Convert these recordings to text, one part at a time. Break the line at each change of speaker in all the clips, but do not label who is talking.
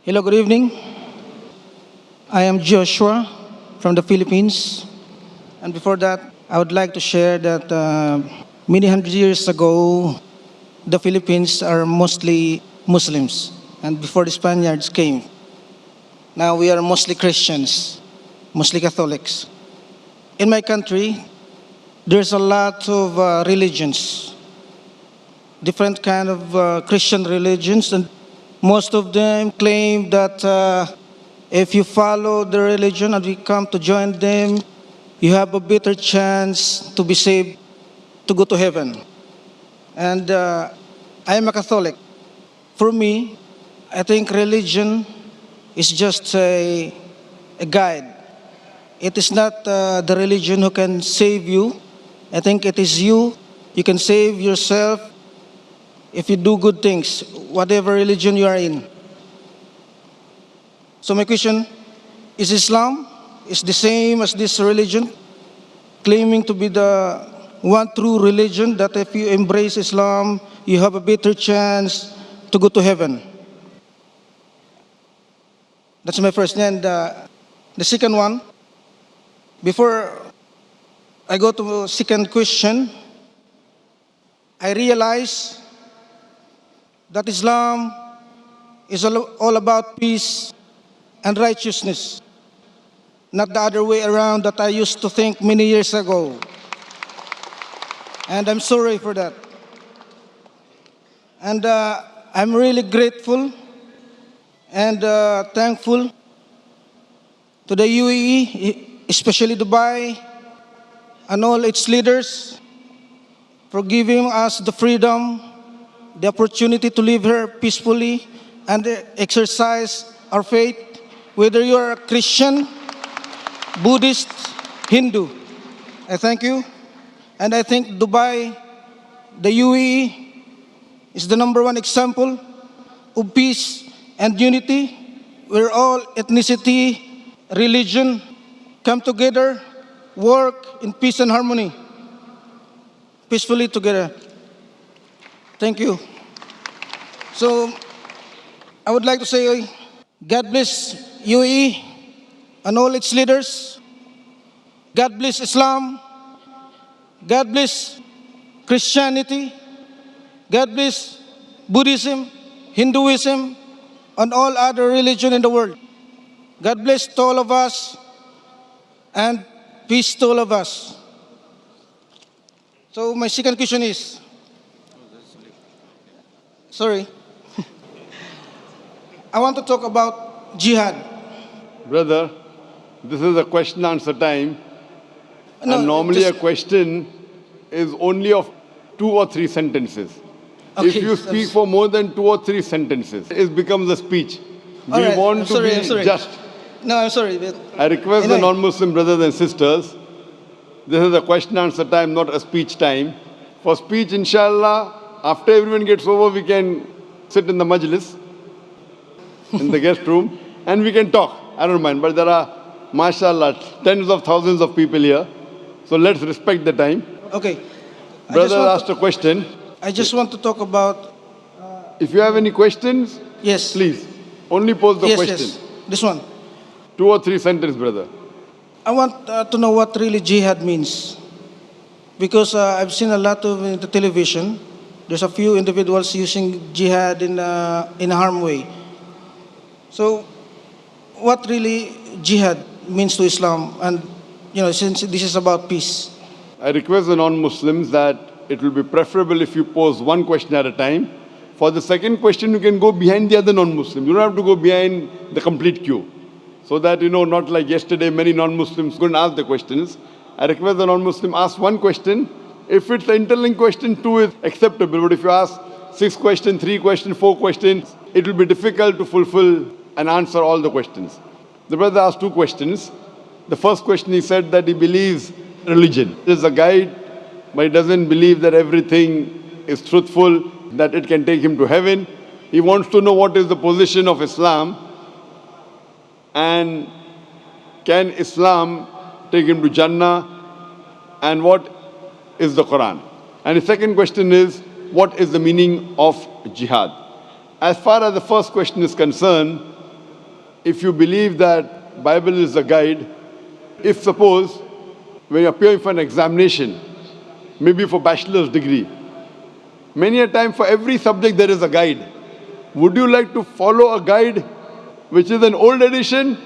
Hello, good evening. I am Joshua from the Philippines. And before that, I would like to share that many hundred years ago, the Philippines are mostly Muslims. And before the Spaniards came, now we are mostly Christians, mostly Catholics. In my country, there's a lot of religions, different kind of Christian religions, and most of them claim that if you follow the religion and we come to join them, you have a better chance to be saved, to go to heaven. And I am a Catholic. For me, I think religion is just a guide. It is not the religion who can save you. I think it is you. You can save yourself if you do good things, whatever religion you are in. So my question, is Islam is the same as this religion, claiming to be the one true religion that if you embrace Islam, you have a better chance to go to heaven? That's my first. And the second one, before I go to the second question, I realize that Islam is all about peace and righteousness, not the other way around that I used to think many years ago. And I'm sorry for that. And I'm really grateful and thankful to the UAE, especially Dubai, and all its leaders for giving us the freedom, the opportunity to live here peacefully and exercise our faith, whether you are a Christian, Buddhist, Hindu. I thank you. And I think Dubai, the UAE, is the number one example of peace and unity, where all ethnicity, religion come together, work in peace and harmony, peacefully together. Thank you. So, I would like to say, God bless UAE and all its leaders. God bless Islam. God bless Christianity. God bless Buddhism, Hinduism, and all other religions in the world. God bless to all of us and peace to all of us. So my second question is, sorry, I want to talk about jihad.
Brother, this is a question answer time.
No,
and normally
just-
a question is only of 2 or 3 sentences.
Okay,
If you speak for more than 2 or 3 sentences, it becomes a speech.
All
We
right,
want
I'm
to
sorry,
be
I'm sorry.
just.
No, I'm sorry. But
I request the
anyway.
non-Muslim brothers and sisters, this is a question answer time, not a speech time. For speech, inshallah, after everyone gets over, we can sit in the majlis, in the guest room, and we can talk. I don't mind, but there are, mashallah, tens of thousands of people here. So let's respect the time.
Okay.
Brother asked a question.
I just want to talk about,
If you have any questions,
yes.
please, only pose the
Yes,
question.
yes. This one.
2 or 3 sentences, brother.
I want to know what really jihad means. Because I've seen a lot of in the television. There's a few individuals using jihad in a harm way. So, what really jihad means to Islam? And, since this is about peace.
I request the non-Muslims that it will be preferable if you pose one question at a time. For the second question, you can go behind the other non-Muslims. You don't have to go behind the complete queue. So that, not like yesterday, many non-Muslims couldn't ask the questions. I request the non-Muslim ask one question. If it's an interlinked question, 2 is acceptable. But if you ask 6 questions, 3 questions, 4 questions, it will be difficult to fulfill and answer all the questions. The brother asked 2 questions. The first question, he said that he believes religion is a guide, but he doesn't believe that everything is truthful, that it can take him to heaven. He wants to know what is the position of Islam and can Islam take him to Jannah, and what is the Quran. And the second question is, what is the meaning of jihad? As far as the first question is concerned, if you believe that Bible is a guide, if suppose when you appear for an examination, maybe for bachelor's degree, many a time for every subject there is a guide. Would you like to follow a guide which is an old edition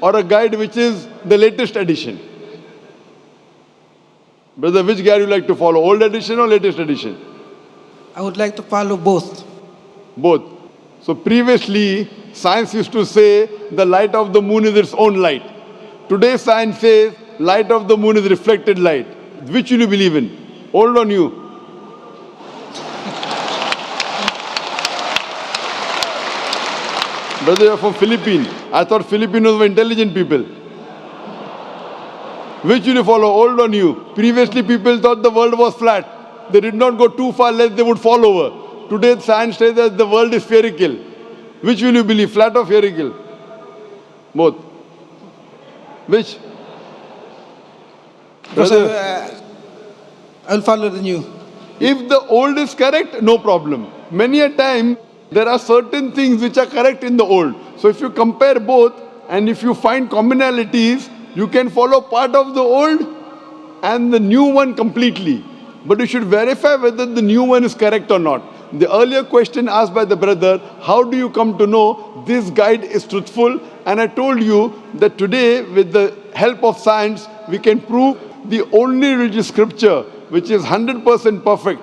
or a guide which is the latest edition? Brother, which guide you like to follow, old edition or latest edition?
I would like to follow both.
Both. So previously, science used to say the light of the moon is its own light. Today science says light of the moon is reflected light. Which will you believe in? Old or new? Brother, you are from Philippines. I thought Filipinos were intelligent people. Which will you follow, old or new? Previously people thought the world was flat. They did not go too far lest they would fall over. Today science says that the world is spherical. Which will you believe, flat or spherical? Both. Which?
Because I'll follow the new.
If the old is correct, no problem. Many a time, there are certain things which are correct in the old. So if you compare both, and if you find commonalities, you can follow part of the old and the new one completely. But you should verify whether the new one is correct or not. The earlier question asked by the brother, how do you come to know this guide is truthful? And I told you that today, with the help of science, we can prove the only religious scripture which is 100% perfect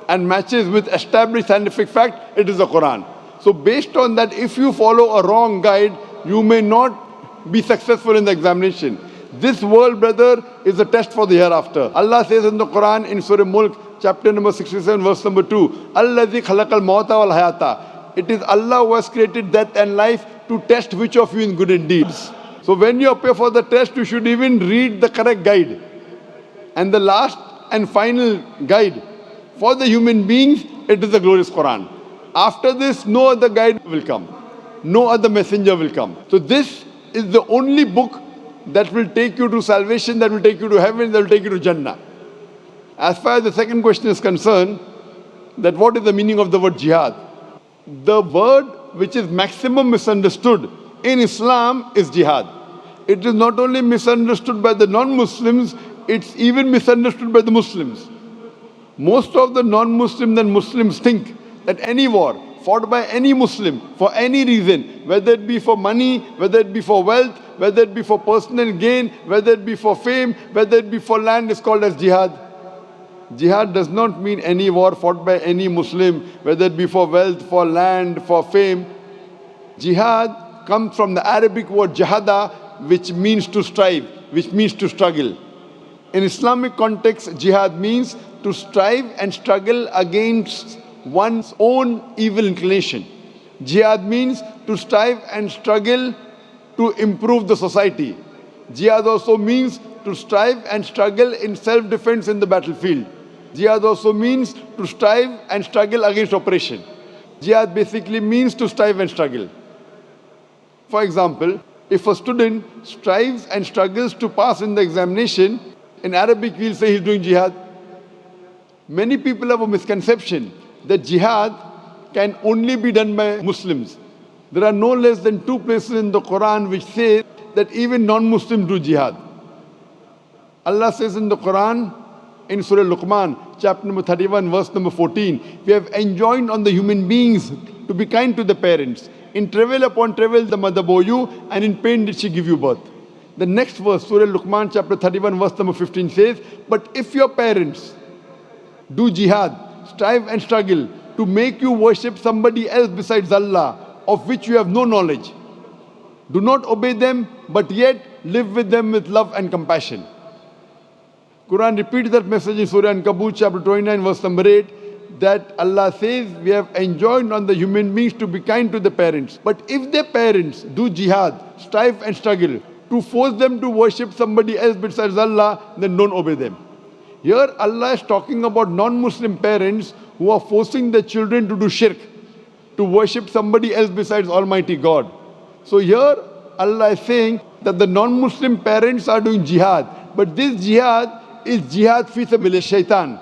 and matches with established scientific fact, it is the Quran. So based on that, if you follow a wrong guide, you may not be successful in the examination. This world, brother, is a test for the hereafter. Allah says in the Quran in Surah Mulk, chapter number 67, verse number 2, Allazi khalaqal mawta wal hayata. It is Allah who has created death and life to test which of you is good in deeds. So when you appear for the test, you should even read the correct guide. And the last and final guide for the human beings, it is the glorious Quran. After this, no other guide will come. No other messenger will come. So this is the only book that will take you to salvation, that will take you to heaven, that will take you to Jannah. As far as the second question is concerned, that what is the meaning of the word jihad? The word which is maximum misunderstood in Islam is jihad. It is not only misunderstood by the non-Muslims, it's even misunderstood by the Muslims. Most of the non-Muslims and Muslims think that any war fought by any Muslim for any reason, whether it be for money, whether it be for wealth, whether it be for personal gain, whether it be for fame, whether it be for land, is called as jihad. Jihad does not mean any war fought by any Muslim, whether it be for wealth, for land, for fame. Jihad comes from the Arabic word jahada, which means to strive, which means to struggle. In Islamic context, jihad means to strive and struggle against one's own evil inclination. Jihad means to strive and struggle to improve the society. Jihad also means to strive and struggle in self-defense in the battlefield. Jihad also means to strive and struggle against oppression. Jihad basically means to strive and struggle. For example, if a student strives and struggles to pass in the examination, in Arabic we'll say he's doing jihad. Many people have a misconception that jihad can only be done by Muslims. There are no less than 2 places in the Quran which say that even non-Muslims do jihad. Allah says in the Quran, in Surah Luqman, chapter number 31, verse number 14, we have enjoined on the human beings to be kind to the parents. In travail upon travail the mother bore you, and in pain did she give you birth. The next verse, Surah Luqman, chapter 31, verse number 15 says, but if your parents do jihad, strive and struggle to make you worship somebody else besides Allah, of which you have no knowledge, do not obey them, but yet live with them with love and compassion. Quran repeats that message in Surah Ankabut, chapter 29, verse number 8, that Allah says, we have enjoined on the human beings to be kind to the parents. But if their parents do jihad, strive and struggle to force them to worship somebody else besides Allah, then don't obey them. Here Allah is talking about non-Muslim parents who are forcing their children to do shirk, to worship somebody else besides Almighty God. So here Allah is saying that the non-Muslim parents are doing jihad, but this jihad is jihad fi sabilillah shaitan.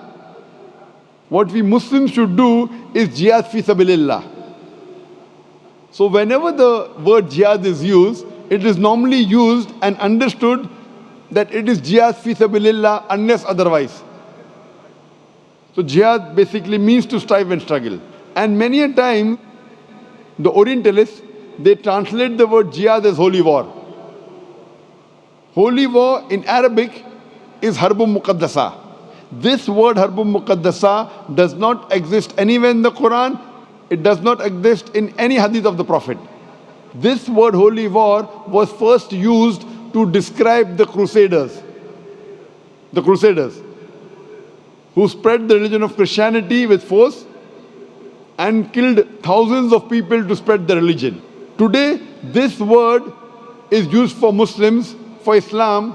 What we Muslims should do is jihad fi sabilillah. So whenever the word jihad is used, it is normally used and understood that it is jihad fi sabilillah unless otherwise. So jihad basically means to strive and struggle. And many a time, the Orientalists, they translate the word jihad as holy war. Holy war in Arabic is harbun muqaddasa. This word harbun muqaddasa does not exist anywhere in the Quran. It does not exist in any hadith of the Prophet. This word holy war was first used to describe the Crusaders. The Crusaders, who spread the religion of Christianity with force and killed thousands of people to spread the religion. Today, this word is used for Muslims, for Islam,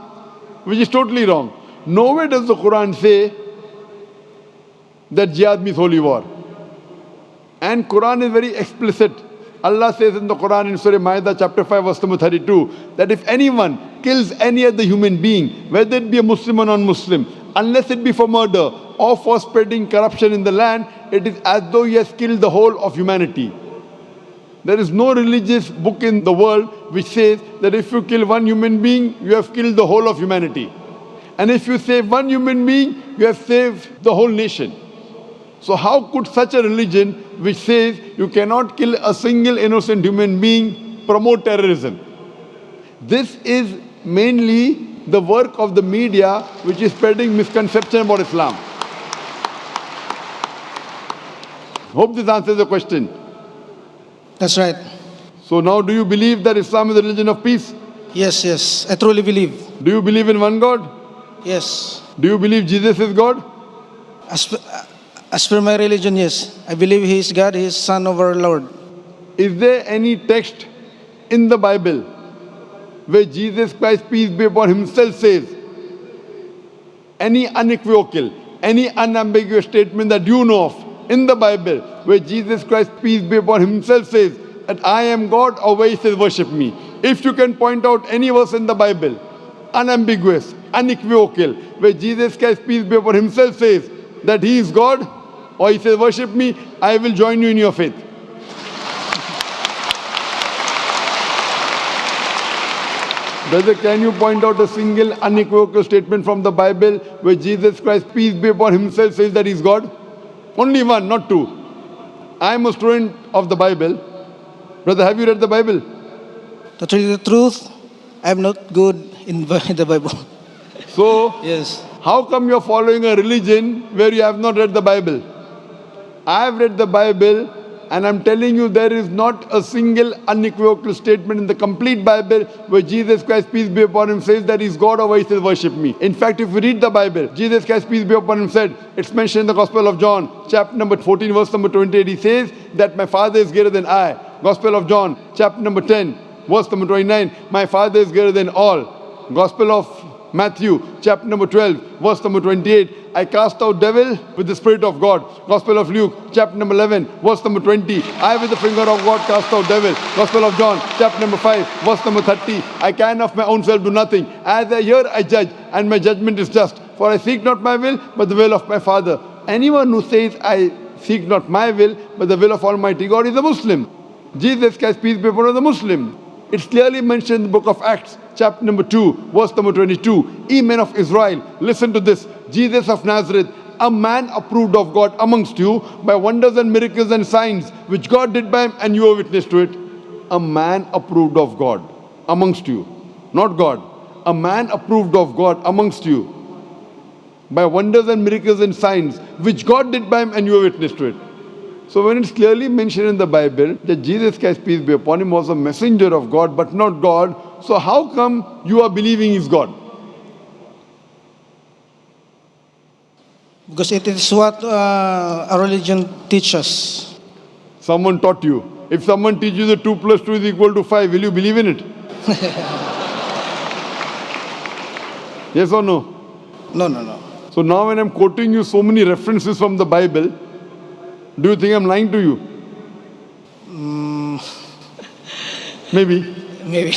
which is totally wrong. Nowhere does the Quran say that jihad means holy war. And Quran is very explicit. Allah says in the Quran in Surah Ma'idah chapter 5 verse number 32 that if anyone kills any other human being, whether it be a Muslim or non-Muslim, unless it be for murder or for spreading corruption in the land, it is as though he has killed the whole of humanity. There is no religious book in the world which says that if you kill one human being, you have killed the whole of humanity. And if you save one human being, you have saved the whole nation. So how could such a religion which says you cannot kill a single innocent human being promote terrorism? This is mainly the work of the media which is spreading misconception about Islam. Hope this answers the question.
That's right.
So now do you believe that Islam is a religion of peace?
Yes, yes. I truly believe.
Do you believe in one God?
Yes.
Do you believe Jesus is God?
As per my religion, yes. I believe He is God, He is Son of our Lord.
Is there any text in the Bible where Jesus Christ, peace be upon Himself, says any unequivocal, any unambiguous statement that you know of in the Bible where Jesus Christ, peace be upon Himself, says that I am God, or where He says worship me? If you can point out any verse in the Bible, unambiguous, unequivocal, where Jesus Christ, peace be upon Himself, says that He is God, or He says worship me, I will join you in your faith. Brother, can you point out a single unequivocal statement from the Bible where Jesus Christ, peace be upon Himself, says that He is God? Only one, not two. I am a student of the Bible. Brother, have you read the Bible?
To tell you the truth, I am not good in the Bible.
So,
Yes.
how come you are following a religion where you have not read the Bible? I have read the Bible, and I'm telling you there is not a single unequivocal statement in the complete Bible where Jesus Christ, peace be upon Him, says that He's God, or where He says worship me. In fact, if you read the Bible, Jesus Christ, peace be upon Him, said, it's mentioned in the Gospel of John, chapter number 14, verse number 28, He says that my Father is greater than I. Gospel of John, chapter number 10, verse number 29, my Father is greater than all. Gospel of Matthew, chapter number 12, verse number 28, I cast out devil with the Spirit of God. Gospel of Luke, chapter number 11, verse number 20, I with the finger of God cast out devil. Gospel of John, chapter number 5, verse number 30, I can of my own self do nothing. As I hear, I judge, and my judgment is just. For I seek not my will, but the will of my Father. Anyone who says, I seek not my will, but the will of Almighty God is a Muslim. Jesus Christ, peace be upon him, is a Muslim. It's clearly mentioned in the book of Acts, chapter number 2, verse number 22. Ye men of Israel, listen to this. Jesus of Nazareth, a man approved of God amongst you by wonders and miracles and signs, which God did by Him, and you are witness to it. A man approved of God amongst you. Not God. A man approved of God amongst you by wonders and miracles and signs, which God did by Him, and you are witness to it. So when it's clearly mentioned in the Bible that Jesus Christ, peace be upon Him, was a messenger of God, but not God, so how come you are believing He's God?
Because it is what our religion teaches.
Someone taught you. If someone teaches you that 2 plus 2 is equal to 5, will you believe in it? Yes or no?
No, no, no.
So now when I'm quoting you so many references from the Bible, do you think I'm lying to you? Maybe.
Maybe.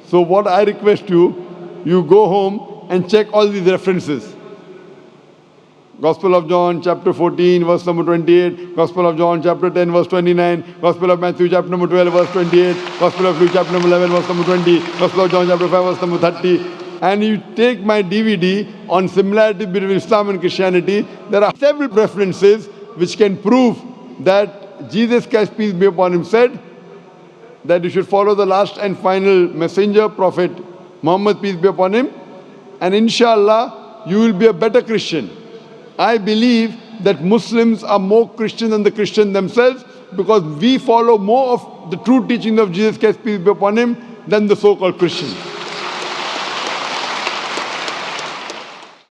So what I request you, you go home and check all these references. Gospel of John, chapter 14, verse number 28. Gospel of John, chapter 10, verse 29. Gospel of Matthew, chapter number 12, verse 28. Gospel of Luke, chapter number 11, verse number 20. Gospel of John, chapter 5, verse number 30. And you take my DVD on similarity between Islam and Christianity, there are several references which can prove that Jesus Christ, peace be upon him, said that you should follow the last and final messenger, Prophet Mohammed, peace be upon him, and inshallah, you will be a better Christian. I believe that Muslims are more Christian than the Christians themselves because we follow more of the true teaching of Jesus Christ, peace be upon him, than the so-called Christians.